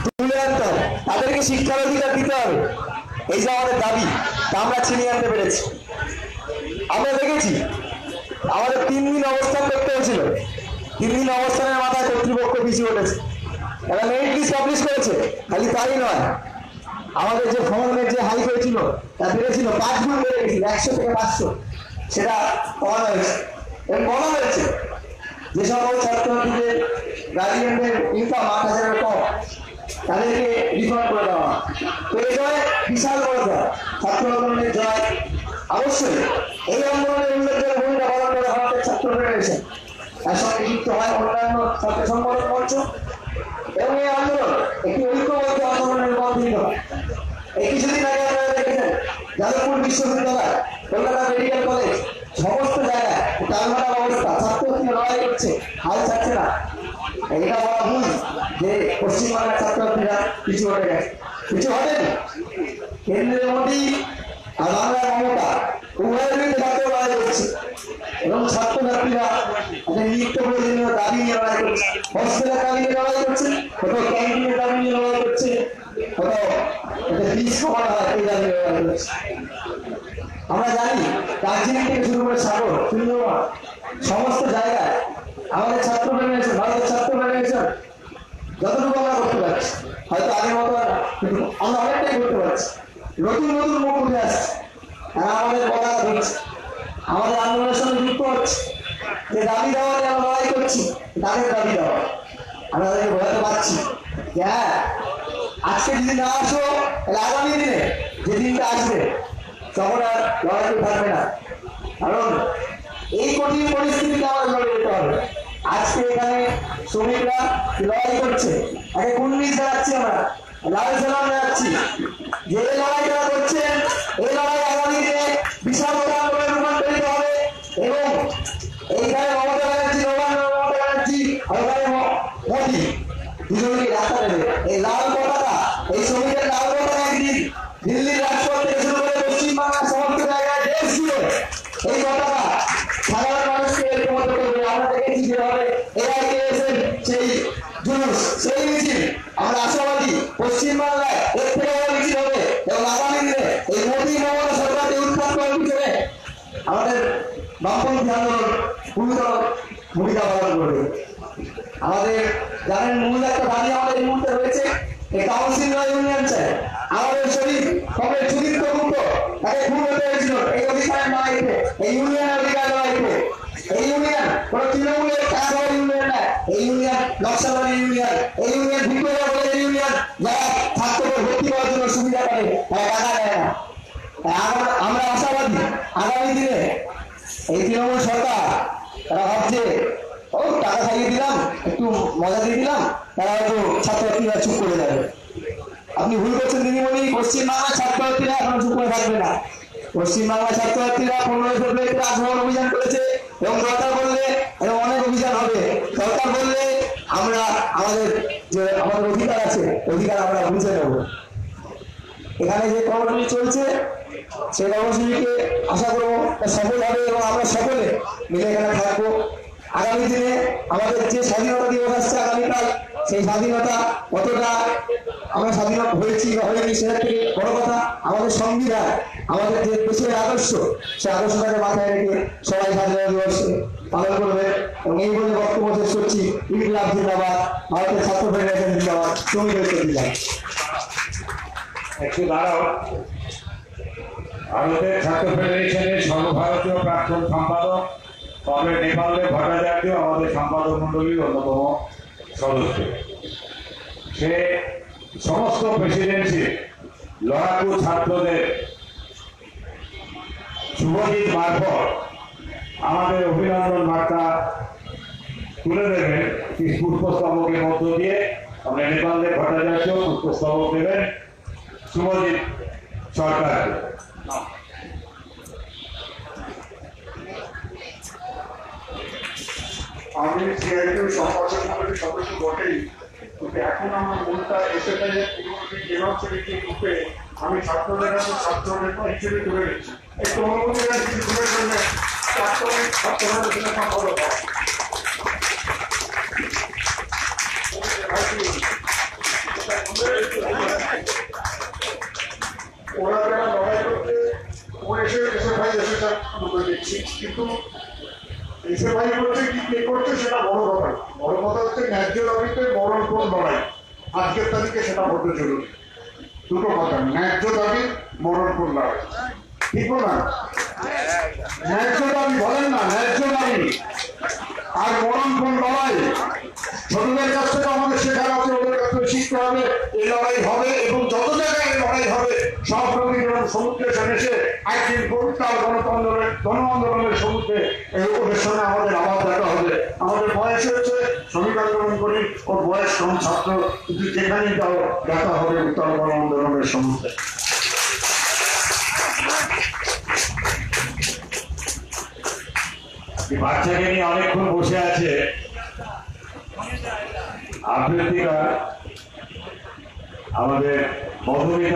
তুলে আনতে হবে, তাদেরকে শিক্ষার অধিকার দিতে হবে। এই যে আমাদের দাবি, তা আমরা ছিনিয়ে আনতে পেরেছি। আমরা দেখেছি আমাদের 3 দিন অবস্থান করতে হয়েছিল, 3 দিন অবস্থানের মাথায় কর্তৃপক্ষ পিছিয়ে উঠেছে, এরা মেরিট লিস্ট পাবলিশ করেছে। খালি তাই নয়, আমাদের যে ভ্রমণের যে হাই হয়েছিল তা বেড়েছিল 5 গুণ বেড়ে গেছিল, 100 থেকে 500 সেটা কমানো হয়েছে। এবং বলা হয়েছে যে সকল ছাত্রছাত্রীদের গার্জিয়ানদের ইনকাম 8,000-এর কম, তাদেরকে রিফান্ড করে দেওয়া। তো এই জয় বিশাল বড় জয়, ছাত্র আন্দোলনের জয়। অবশ্যই এই আন্দোলনের উল্লেখযোগ্য ভূমিকা পালন করে ভারতের ছাত্র ফেডারেশন, তার সঙ্গে যুক্ত হয় অন্যান্য ছাত্র সংগঠন মঞ্চ, এবং এই আন্দোলন একটি ঐক্যবদ্ধ আন্দোলনের রূপান্তরিত হয়। এই কিছুদিন আগে আপনারা দেখেছেন যাদবপুর বিশ্ববিদ্যালয়, কলকাতা মেডিকেল কলেজ, সমস্ত জায়গায় টালমাটাল অবস্থা, ছাত্রছাত্রীরা লড়াই করছে, হাল ছাড়ছে না। এটা বলা ভুল যে পশ্চিমবাংলার ছাত্রছাত্রীরা কিছু হয়ে গেছে, কিছু হটেনি। কেন্দ্রের মোদী আর বাংলার মমতা উভয়ের বিরুদ্ধে ছাত্র লড়াই করছে, এবং ছাত্রছাত্রীরা তাদের নিত্য প্রয়োজনীয় দাবি নিয়ে লড়াই করছে, হস্টেলের দাবি নিয়ে লড়াই করছে, কোথাও ক্যান্টিনের দাবি নিয়ে লড়াই করছে, কোথাও ফিস কমানো হয় এই দাবি নিয়ে লড়াই করছে। আমরা জানি দার্জিলিং থেকে শুরু করে সাগর, সুন্দরবন, সমস্ত জায়গায় আমাদের ছাত্র ফেডারেশন, ভারতের ছাত্র ফেডারেশন যতটুকু আমরা করতে পারছি, হয়তো আগের মতো কিন্তু আমরা অনেকটাই করতে পারছি। নতুন নতুন মুখ উঠে আসছে, তারা আমাদের পতাকা ধরছে, আমাদের আন্দোলনের সঙ্গে যুক্ত হচ্ছে, যে দাবি দেওয়া নিয়ে আমরা লড়াই করছি, তাদের দাবি দেওয়া আমরা তাদেরকে বোঝাতে পারছি যে হ্যাঁ, আজকে যদি না আসো তাহলে আগামী দিনে যে দিনটা আসবে তখন আর লড়াই থাকবে না। কারণ এই কঠিন পরিস্থিতিতে আমাদের লড়াই যেতে হবে। আজকে এখানে শ্রমিকরা লড়াই করছে, আগে কুন্ডিস জানাচ্ছি, আমরা লাল সালাম জানাচ্ছি যে এই লড়াই যারা করছেন, এই লড়াই আগামী দিনে বিশাল আন্দোলনে রূপান্তরিত হবে। এবং এইখানে মমতা ব্যানার্জি, মমতা ব্যানার্জি আর ওখানে মোদী দুজনকে রাস্তা দেবে। এই লাল পতাকা, এই শ্রমিকের লাল পতাকা একদিন দিল্লির রাজপথ থেকে শুরু করে পশ্চিমবাংলার সমস্ত জায়গায় দেশ জুড়ে এই পতাকা সাধারণ মানুষকে ঐক্যবদ্ধ করবে। আমরা দেখেছি যেভাবে এআইকেএসের সেই জুলুস, সেই মিছিল, আমরা আশাবাদী পশ্চিমবাংলায় এর থেকে বড় মিছিল হবে। এবং আগামী দিনে এই মোদী মমতা সরকারকে উৎখাত করার পিছনে আমাদের বামপন্থী আন্দোলন গুরুতর ভূমিকা পালন করবে। আমাদের জানেন মূল একটা দাবি আমাদের এই মুহূর্তে রয়েছে, এই কাউন্সিল ইউনিয়ন চাই। আমাদের শরীর কমরেড সুদীপ্ত গুপ্ত, তাকে খুন হতে হয়েছিল এই অধিকারের লড়াইতে, এই ইউনিয়নের অধিকার লড়াইতে। এই ইউনিয়ন কোন তৃণমূলের কাজ হওয়ার ইউনিয়ন না, এই ইউনিয়ন নকশাবাড়ি ইউনিয়ন, এই ইউনিয়ন ভিক্টোরিয়া কলেজের ইউনিয়ন, যারা ছাত্রদের ভর্তি করার জন্য সুবিধা করে তারা টাকা দেয় না। আমরা আশাবাদী আগামী দিনে এই তৃণমূল সরকার তারা ভাবছে ও টাকা খাইয়ে দিলাম, একটু মজা দিয়ে দিলাম, তারা হয়তো ছাত্রছাত্রীরা চুপ করে যাবে। আপনি ভুল করছেন দিদিমণি, পশ্চিমবাংলার ছাত্রছাত্রীরা এখন চুপ করে থাকবে না। পশ্চিমবাংলার ছাত্রছাত্রীরা 15 ফেব্রুয়ারি রাজভবন অভিযান করেছে, এবং দরকার বললে এবং অনেক অভিযান হবে। দরকার বললে আমরা আমাদের যে আমাদের অধিকার আছে, অধিকার আমরা বুঝে নেব। এখানে যে কর্মসূচি চলছে সেই কর্মসূচিকে আশা করবো সফল হবে, এবং আমরা সকলে মিলে এখানে থাকবো। আগামী দিনে আমাদের যে স্বাধীনতা দিবস আসছে আগামীকাল, সেই স্বাধীনতা কতটা আমরা স্বাধীনতা হয়েছি বা হয়নি সেটার থেকে বড় কথা আমাদের সংবিধান, আমাদের যে দেশের আদর্শ, সেই আদর্শটাকে মাথায় রেখে সবাই স্বাধীনতা দিবস পালন করবে। এবং এই বলে বক্তব্য শেষ করছি। ইনকিলাব জিন্দাবাদ, ভারতের ছাত্র ফেডারেশন জিন্দাবাদ, শ্রমিক ঐক্য জিন্দাবাদ। একটু দাঁড়াও। ভারতের ছাত্র ফেডারেশনের সর্বভারতীয় প্রাক্তন সম্পাদক কমরেড নেপালদেব ভট্টাচার্য আমাদের সম্পাদক মন্ডলীর অন্যতম সদস্য। সে সমস্ত প্রেসিডেন্সি লড়াকু ছাত্রদের শুভজিৎ মারফত আমাদের অভিনন্দন বার্তা তুলে দেবেন পুষ্পস্তবকের মধ্য দিয়ে। আমরা নেপালদেব ভট্টাচার্য পুষ্পস্তবক দেবেন শুভজিৎ সরকার। আমি সিআইটিউ সম্পাদক মন্ডলীর সদস্য বটেই, কিন্তু এখন আমার মনটা এসেছে যে পুরোনো রূপে আমি ছাত্রদের ছাত্র নেতা হিসেবে তুলে নিচ্ছি। এই তরুণীরা কিছু তুলে ধরলে ছাত্রদের সম্পাদক হয়। ওরা যারা লড়াই করতে ও এসে ভাই এসে দেখছি, কিন্তু এসে ভাই করছে কি কে করছে সেটা বড় কথা। বড় কথা হচ্ছে ন্যায্য দাবিতে মরণপণ লড়াই। আজকের তারিখে সেটা হতে জরুরি। দুটো কথা, ন্যায্য দাবি মরণপণ লড়াই, ঠিক না? ন্যায্য দাবি বলেন না, ন্যায্য দাবি আর মরণপণ লড়াই। ছোটদের কাছ থেকে আমাদের শেখার আছে, ওদের কাছ থেকে শিখতে হবে। এই লড়াই হবে এবং যত জায়গায় এই লড়াই হবে সব রবীন্দ্রনাথ সমুদ্রে এসে একদিন পবিত্র গণ আন্দোলনের সমুদ্রে ওদের সঙ্গে আমাদের আবার দেখা হবে। আমাদের বয়স হচ্ছে, শ্রমিক আন্দোলন করি, ওর বয়স কম, ছাত্র, কিন্তু যেখানেই যাও দেখা হবে উত্তর গণ আন্দোলনের সমুদ্রে। বাচ্চাকে নিয়ে অনেকক্ষণ বসে আছে আবৃত্তিকার আমাদের মধুমিতা